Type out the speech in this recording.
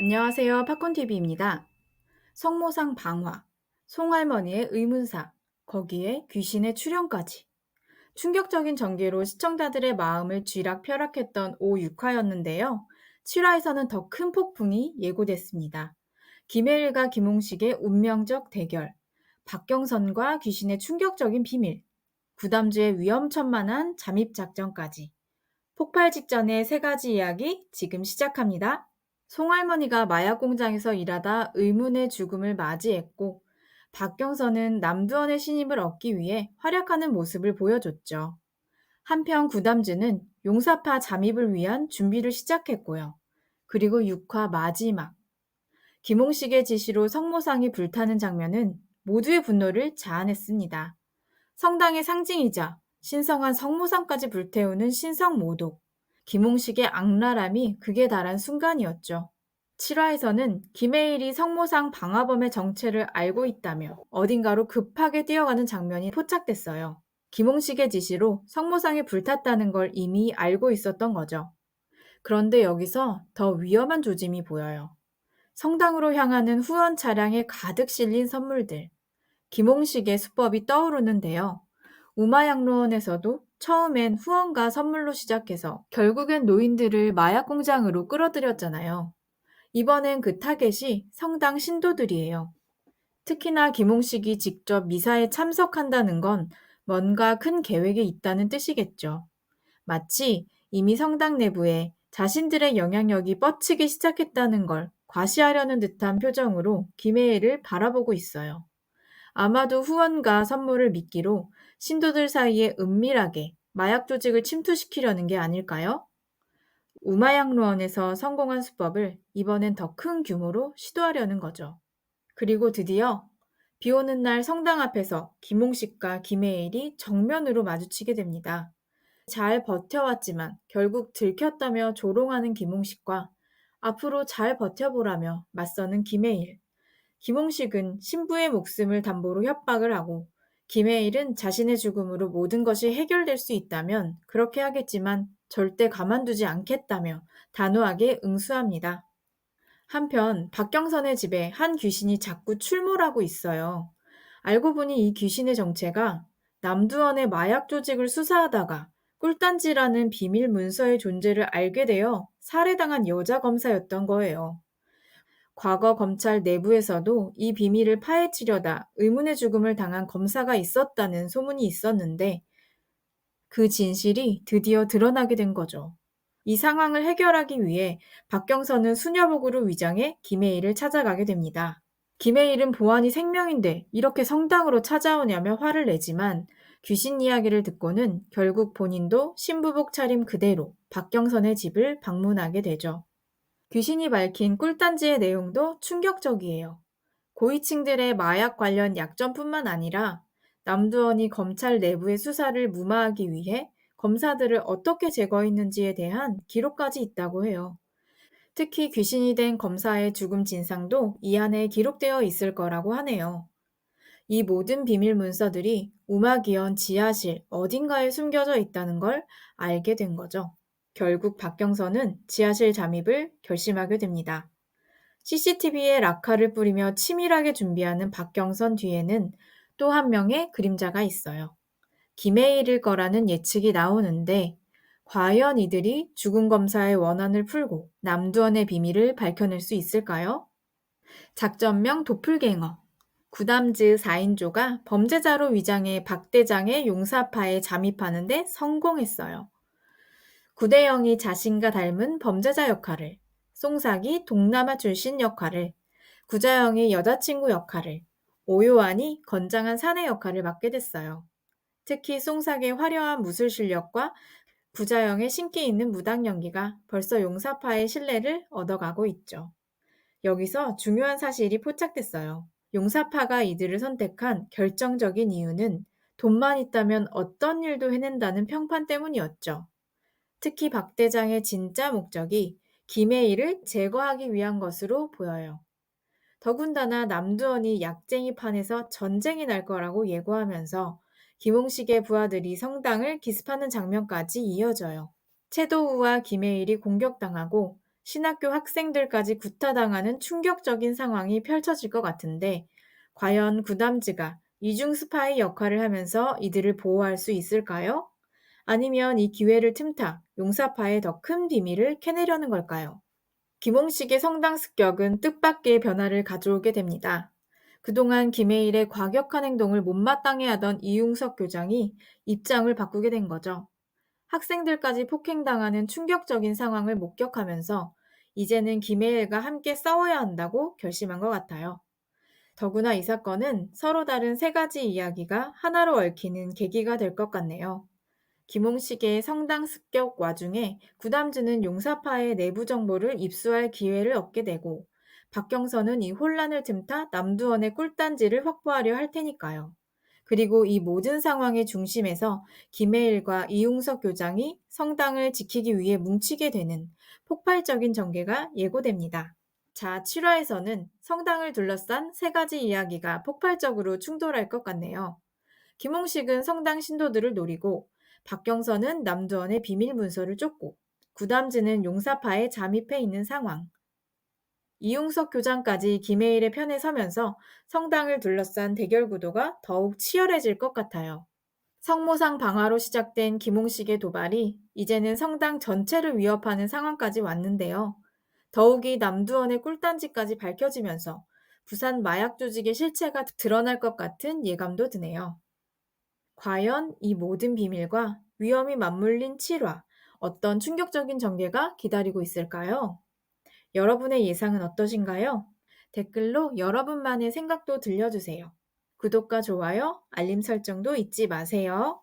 안녕하세요. 팝콘TV입니다. 성모상 방화, 송할머니의 의문사, 거기에 귀신의 출현까지. 충격적인 전개로 시청자들의 마음을 쥐락펴락했던 5, 6화였는데요. 7화에서는 더 큰 폭풍이 예고됐습니다. 김혜일과 김홍식의 운명적 대결, 박경선과 귀신의 충격적인 비밀, 구담주의 위험천만한 잠입 작전까지. 폭발 직전의 세 가지 이야기 지금 시작합니다. 송할머니가 마약 공장에서 일하다 의문의 죽음을 맞이했고, 박경선은 남두원의 신임을 얻기 위해 활약하는 모습을 보여줬죠. 한편 구담주는 용사파 잠입을 위한 준비를 시작했고요. 그리고 6화 마지막, 김홍식의 지시로 성모상이 불타는 장면은 모두의 분노를 자아냈습니다. 성당의 상징이자 신성한 성모상까지 불태우는 신성모독. 김홍식의 악랄함이 극에 달한 순간이었죠. 7화에서는 김혜일이 성모상 방화범의 정체를 알고 있다며 어딘가로 급하게 뛰어가는 장면이 포착됐어요. 김홍식의 지시로 성모상이 불탔다는 걸 이미 알고 있었던 거죠. 그런데 여기서 더 위험한 조짐이 보여요. 성당으로 향하는 후원 차량에 가득 실린 선물들. 김홍식의 수법이 떠오르는데요. 우마양로원에서도 처음엔 후원과 선물로 시작해서 결국엔 노인들을 마약 공장으로 끌어들였잖아요. 이번엔 그 타겟이 성당 신도들이에요. 특히나 김홍식이 직접 미사에 참석한다는 건 뭔가 큰 계획이 있다는 뜻이겠죠. 마치 이미 성당 내부에 자신들의 영향력이 뻗치기 시작했다는 걸 과시하려는 듯한 표정으로 김혜애를 바라보고 있어요. 아마도 후원과 선물을 미끼로 신도들 사이에 은밀하게 마약 조직을 침투시키려는 게 아닐까요? 우마양로원에서 성공한 수법을 이번엔 더 큰 규모로 시도하려는 거죠. 그리고 드디어 비 오는 날 성당 앞에서 김홍식과 김혜일이 정면으로 마주치게 됩니다. 잘 버텨왔지만 결국 들켰다며 조롱하는 김홍식과 앞으로 잘 버텨보라며 맞서는 김혜일. 김홍식은 신부의 목숨을 담보로 협박을 하고 김혜일은 자신의 죽음으로 모든 것이 해결될 수 있다면 그렇게 하겠지만 절대 가만두지 않겠다며 단호하게 응수합니다. 한편 박경선의 집에 한 귀신이 자꾸 출몰하고 있어요. 알고 보니 이 귀신의 정체가 남두원의 마약 조직을 수사하다가 꿀단지라는 비밀 문서의 존재를 알게 되어 살해당한 여자 검사였던 거예요. 과거 검찰 내부에서도 이 비밀을 파헤치려다 의문의 죽음을 당한 검사가 있었다는 소문이 있었는데 그 진실이 드디어 드러나게 된 거죠. 이 상황을 해결하기 위해 박경선은 수녀복으로 위장해 김혜일을 찾아가게 됩니다. 김혜일은 보안이 생명인데 이렇게 성당으로 찾아오냐며 화를 내지만 귀신 이야기를 듣고는 결국 본인도 신부복 차림 그대로 박경선의 집을 방문하게 되죠. 귀신이 밝힌 꿀단지의 내용도 충격적이에요. 고위층들의 마약 관련 약점뿐만 아니라 남두원이 검찰 내부의 수사를 무마하기 위해 검사들을 어떻게 제거했는지에 대한 기록까지 있다고 해요. 특히 귀신이 된 검사의 죽음 진상도 이 안에 기록되어 있을 거라고 하네요. 이 모든 비밀 문서들이 우마기원 지하실 어딘가에 숨겨져 있다는 걸 알게 된 거죠. 결국 박경선은 지하실 잠입을 결심하게 됩니다. CCTV에 락카를 뿌리며 치밀하게 준비하는 박경선 뒤에는 또 한 명의 그림자가 있어요. 김혜일일 거라는 예측이 나오는데 과연 이들이 죽은 검사의 원한을 풀고 남두원의 비밀을 밝혀낼 수 있을까요? 작전명 도플갱어. 구담즈 4인조가 범죄자로 위장해 박 대장의 용사파에 잠입하는 데 성공했어요. 구대영이 자신과 닮은 범죄자 역할을, 송삭이 동남아 출신 역할을, 구자영이 여자친구 역할을, 오요한이 건장한 사내 역할을 맡게 됐어요. 특히 송삭의 화려한 무술 실력과 구자영의 신기 있는 무당 연기가 벌써 용사파의 신뢰를 얻어가고 있죠. 여기서 중요한 사실이 포착됐어요. 용사파가 이들을 선택한 결정적인 이유는 돈만 있다면 어떤 일도 해낸다는 평판 때문이었죠. 특히 박 대장의 진짜 목적이 김혜일을 제거하기 위한 것으로 보여요. 더군다나 남두원이 약쟁이 판에서 전쟁이 날 거라고 예고하면서 김홍식의 부하들이 성당을 기습하는 장면까지 이어져요. 채도우와 김혜일이 공격당하고 신학교 학생들까지 구타당하는 충격적인 상황이 펼쳐질 것 같은데, 과연 구담즈가 이중 스파이 역할을 하면서 이들을 보호할 수 있을까요? 아니면 이 기회를 틈타 용사파의 더 큰 비밀을 캐내려는 걸까요? 김홍식의 성당 습격은 뜻밖의 변화를 가져오게 됩니다. 그동안 김해일의 과격한 행동을 못마땅해 하던 이웅석 교장이 입장을 바꾸게 된 거죠. 학생들까지 폭행당하는 충격적인 상황을 목격하면서 이제는 김해일과 함께 싸워야 한다고 결심한 것 같아요. 더구나 이 사건은 서로 다른 세 가지 이야기가 하나로 얽히는 계기가 될 것 같네요. 김홍식의 성당 습격 와중에 구담주는 용사파의 내부 정보를 입수할 기회를 얻게 되고, 박경선은 이 혼란을 틈타 남두원의 꿀단지를 확보하려 할 테니까요. 그리고 이 모든 상황의 중심에서 김해일과 이웅석 교장이 성당을 지키기 위해 뭉치게 되는 폭발적인 전개가 예고됩니다. 자, 7화에서는 성당을 둘러싼 세 가지 이야기가 폭발적으로 충돌할 것 같네요. 김홍식은 성당 신도들을 노리고, 박경선은 남두원의 비밀 문서를 쫓고, 구담지는 용사파에 잠입해 있는 상황. 이용석 교장까지 김해일의 편에 서면서 성당을 둘러싼 대결 구도가 더욱 치열해질 것 같아요. 성모상 방화로 시작된 김홍식의 도발이 이제는 성당 전체를 위협하는 상황까지 왔는데요. 더욱이 남두원의 꿀단지까지 밝혀지면서 부산 마약 조직의 실체가 드러날 것 같은 예감도 드네요. 과연 이 모든 비밀과 위험이 맞물린 7화, 어떤 충격적인 전개가 기다리고 있을까요? 여러분의 예상은 어떠신가요? 댓글로 여러분만의 생각도 들려주세요. 구독과 좋아요, 알림 설정도 잊지 마세요.